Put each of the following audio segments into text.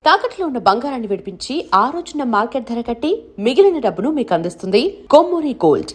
తాకట్లో ఉన్న బంగారాన్ని విడిపించి ఆ రోజున మార్కెట్ ధర కట్టి మిగిలిన డబ్బును మీకు అందిస్తుంది కొమ్మూరి గోల్డ్.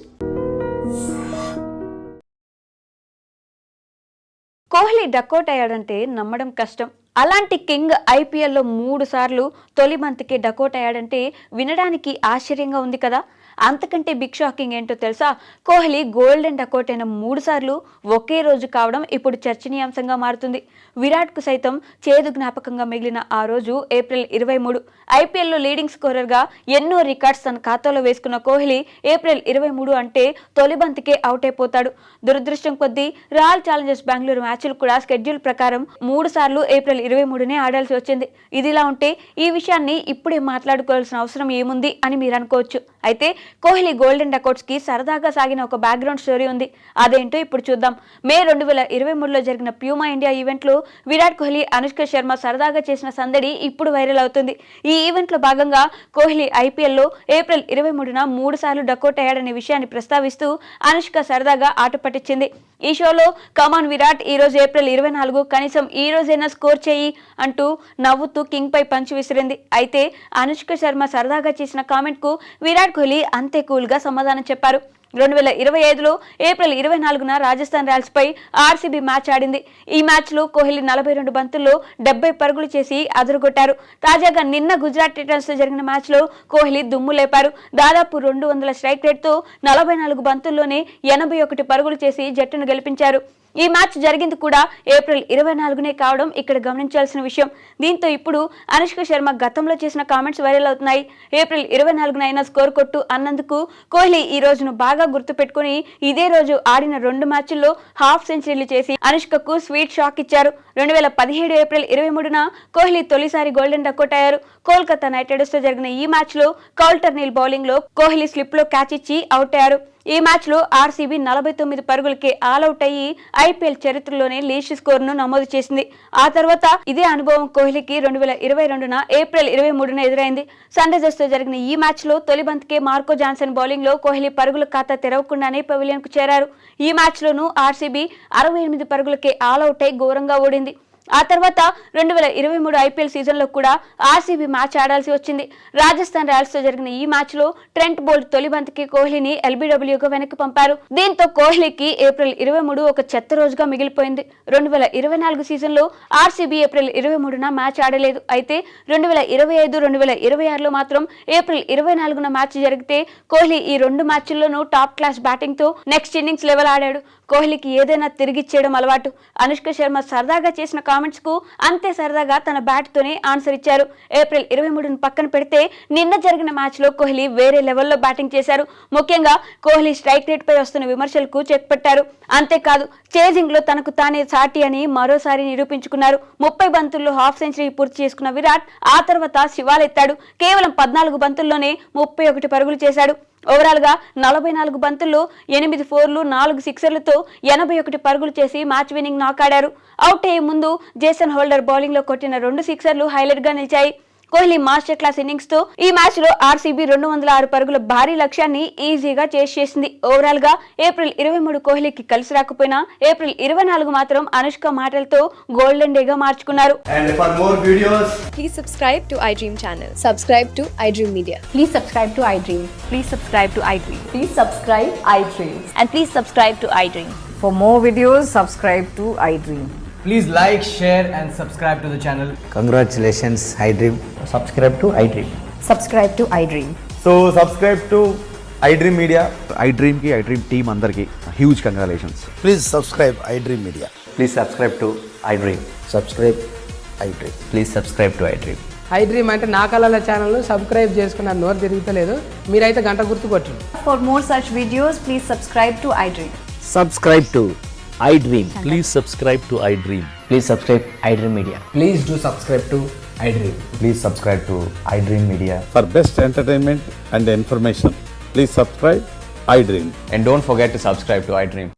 కోహ్లీ డకౌట్ అయ్యాడంటే నమ్మడం కష్టం. అలాంటి కింగ్ ఐపీఎల్లో 3 సార్లు తొలి బంతికి డకౌట్ అయ్యాడంటే వినడానికి ఆశ్చర్యంగా ఉంది కదా. అంతకంటే బిగ్ షాకింగ్ ఏంటో తెలుసా? కోహ్లీ గోల్డెన్ డకౌట్ అయిన 3 సార్లు ఒకే రోజు కావడం ఇప్పుడు చర్చనీయాంశంగా మారుతుంది. విరాట్కు సైతం చేదు జ్ఞాపకంగా మిగిలిన ఆ రోజు ఏప్రిల్ 23. ఐపీఎల్లో లీడింగ్ స్కోరర్గా ఎన్నో రికార్డ్స్ తన ఖాతాలో వేసుకున్న కోహ్లీ ఏప్రిల్ 23 అంటే తొలి బంతికే అవుట్ అయిపోతాడు. దురదృష్టం కొద్దీ రాయల్ ఛాలెంజర్స్ బెంగళూరు మ్యాచ్లు కూడా షెడ్యూల్ ప్రకారం 3 సార్లు ఏప్రిల్ 23నే ఆడాల్సి వచ్చింది. ఇదిలా ఉంటే ఈ విషయాన్ని ఇప్పుడే మాట్లాడుకోవాల్సిన అవసరం ఏముంది అని మీరు అనుకోవచ్చు. అయితే కోహ్లీ గోల్డెన్ డకౌట్స్ కి సరదాగా సాగిన ఒక బ్యాక్గ్రౌండ్ స్టోరీ ఉంది. అదేంటో ఇప్పుడు చూద్దాం. మే 2023లో జరిగిన ప్యూమా ఇండియా ఈవెంట్ లో విరాట్ కోహ్లీ, అనుష్క శర్మ సరదాగా చేసిన సందడి ఇప్పుడు వైరల్ అవుతుంది. ఈ ఈవెంట్ లో భాగంగా కోహ్లీ ఐపీఎల్లో ఏప్రిల్ 23న 3 సార్లు డకౌట్ అయ్యాడనే విషయాన్ని ప్రస్తావిస్తూ అనుష్క సరదాగా ఆట పట్టించింది. ఈ షోలో కమాన్ విరాట్, ఈ రోజు ఏప్రిల్ 24, కనీసం ఈ రోజైనా స్కోర్ చేయి అంటూ నవ్వుతూ కింగ్ పై పంచి విసిరింది. అయితే అనుష్క శర్మ సరదాగా చేసిన కామెంట్ కు విరాట్ కోహ్లీ అంతే కూల్ గా సమాధానం చెప్పారు. 2025లో ఏప్రిల్ 24న రాజస్థాన్ రాయల్స్ పై ఆర్సీబీ మ్యాచ్ ఆడింది. ఈ మ్యాచ్ లో కోహ్లీ 42 బంతుల్లో 70 పరుగులు చేసి అదరగొట్టారు. తాజాగా నిన్న గుజరాత్ టైటన్స్ తో జరిగిన మ్యాచ్ లో కోహ్లీ దుమ్ము లేపారు. దాదాపు 200 స్ట్రైక్ రేట్ తో 44 బంతుల్లోనే 81 పరుగులు చేసి జట్టును గెలిపించారు. ఈ మ్యాచ్ జరిగింది కూడా ఏప్రిల్ 24నే కావడం ఇక్కడ గమనించాల్సిన విషయం. దీంతో ఇప్పుడు అనుష్క శర్మ గతంలో చేసిన కామెంట్స్ వైరల్ అవుతున్నాయి. ఏప్రిల్ 24నైనా స్కోర్ కొట్టు అన్నందుకు కోహ్లీ ఈ రోజును బాగా గుర్తుపెట్టుకుని ఇదే రోజు ఆడిన 2 మ్యాచ్ల్లో హాఫ్ సెంచరీలు చేసి అనుష్కకు స్వీట్ షాక్ ఇచ్చారు. 2017 ఏప్రిల్ 23న కోహ్లీ తొలిసారి గోల్డెన్ డకౌట్ అయ్యారు. కోల్కతా నైట్ రైడర్స్ తో జరిగిన ఈ మ్యాచ్ లో కౌల్టర్నీల్ బౌలింగ్ లో కోహ్లీ స్లిప్ లో క్యాచ్ ఇచ్చి అవుట్ అయ్యారు. ఈ మ్యాచ్ లో ఆర్సీబీ 49 పరుగులకే ఆల్అౌట్ అయ్యి ఐపీఎల్ చరిత్రలోనే లీస్ట్ స్కోర్ ను నమోదు చేసింది. ఆ తర్వాత ఇదే అనుభవం కోహ్లీకి 2022న ఏప్రిల్ 23న ఎదురైంది. సన్ రైజర్స్ తో జరిగిన ఈ మ్యాచ్ లో తొలి బంతికే మార్కో జాన్సన్ బౌలింగ్ లో కోహ్లీ పరుగుల ఖాతా తెరవకుండానే పెవిలియన్ కు చేరారు. ఈ మ్యాచ్ లోనూ ఆర్సీబీ 68 పరుగులకే ఆల్అౌట్ అయి ఘోరంగా ఓడింది. ఆ తర్వాత 2023 ఐపీఎల్ సీజన్ లో కూడా ఆర్సీబీ మ్యాచ్ ఆడాల్సి వచ్చింది. రాజస్థాన్ రాయల్స్ తో జరిగిన ఈ మ్యాచ్ లో ట్రెంట్ బోల్ట్ తొలి బంతికి కోహ్లీని ఎల్బీడబ్ల్యూగా వెనక్కి పంపారు. దీంతో కోహ్లీకి ఏప్రిల్ 23 ఒక చెత్త రోజుగా మిగిలిపోయింది. 2024 సీజన్ లో ఆర్సీబీ ఏప్రిల్ 23న మ్యాచ్ ఆడలేదు. అయితే 2025, 2026లో మాత్రం ఏప్రిల్ 24న మ్యాచ్ జరిగితే కోహ్లీ ఈ 2 మ్యాచ్ల్లోనూ టాప్ క్లాస్ బ్యాటింగ్ తో నెక్స్ట్ ఇన్నింగ్స్ లెవెల్ ఆడాడు. కోహ్లీకి ఏదైనా తిరిగిచ్చేయడం అలవాటు. అనుష్క శర్మ సరదాగా చేసిన కామెంట్స్ కు అంతే సరదాగా తన బ్యాట్ తోనే ఆన్సర్ ఇచ్చారు. ఏప్రిల్ 23ను పక్కన పెడితే నిన్న జరిగిన మ్యాచ్ లో కోహ్లీ వేరే లెవెల్లో బ్యాటింగ్ చేశారు. ముఖ్యంగా కోహ్లీ స్ట్రైక్ రేట్ పై వస్తున్న విమర్శలకు చెక్ పెట్టారు. అంతేకాదు చేజింగ్ లో తనకు తానే సాటి అని మరోసారి నిరూపించుకున్నారు. 30 బంతుల్లో హాఫ్ సెంచరీ పూర్తి చేసుకున్న విరాట్ ఆ తర్వాత శివాలెత్తాడు. కేవలం 14 బంతుల్లోనే 31 పరుగులు చేశాడు. ఓవరాల్ గా 44 బంతుల్లో 8 4లు, 4 సిక్సర్లతో 81 పరుగులు చేసి మ్యాచ్ విన్నింగ్ నాక్ ఆడారు. అవుట్ అయ్యే ముందు జేసన్ హోల్డర్ బౌలింగ్ లో కొట్టిన 2 సిక్సర్లు హైలైట్ గా నిలిచాయి. కోహ్లీ మాస్టర్ క్లాస్ ఇన్నింగ్స్ తో ఈ మ్యాచ్ లో ఆర్సీబీ 206 పరుగుల భారీ లక్ష్యాన్ని ఈజీగా చేసేసింది. ఓవరాల్ గా ఏప్రిల్ 23 కోహ్లీకి కలిసి రాకపోయినా ఏప్రిల్ 24 మాత్రం అనుష్క మాటలతో గోల్డెన్ డే గా మార్చుకున్నారు. And for more videos, Please subscribe to iDream channel. Subscribe to iDream Media. Please subscribe to iDream. Please subscribe to iDream. Please subscribe iDream. And please subscribe to iDream. For more videos, subscribe to iDream. please like, share and subscribe to the channel. Congratulations, iDream. Subscribe to iDream. Subscribe to iDream. So subscribe to iDream Media. iDream ki iDream team andarki huge congratulations. Please subscribe iDream Media. Please subscribe to iDream. Subscribe iDream. Please subscribe to iDream. iDream అంటే నా కళల channel subscribe చేసుకున్న నోరు తిరుగుతలేదు. మీరైతే గంట గుర్తు కొట్టండి. For more such videos, please subscribe to iDream. Subscribe to iDream. Please subscribe to iDream. Please subscribe iDream Media. Please do subscribe to iDream. Please subscribe to iDream Media. For best entertainment and information, please subscribe iDream. And don't forget to subscribe to iDream.